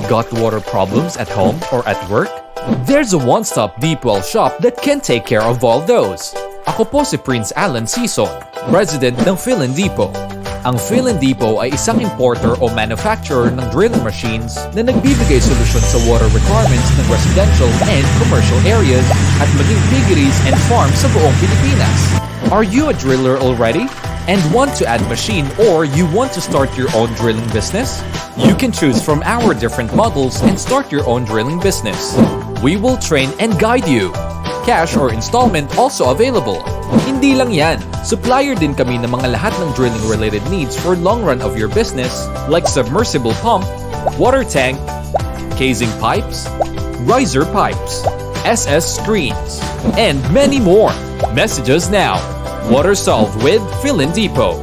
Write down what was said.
Got water problems at home or at work? There's a one-stop deep well shop that can take care of all those. Ako po si Prince Alan Sison, President ng Fill & Depot. Ang Fill & Depot ay isang importer o manufacturer ng drilling machines na nagbibigay solusyon sa water requirements ng residential and commercial areas at maging piggeries and farms sa buong Pilipinas. Are you a driller already? And want to add machine or you want to start your own drilling business? You can choose from our different models and start your own drilling business. We will train and guide you. Cash or installment also available. Hindi lang yan, supplier din kami ng mga lahat ng drilling related needs for long run of your business like submersible pump, water tank, casing pipes, riser pipes, SS screens, and many more. Message us now. Water solved with Fill & Depot.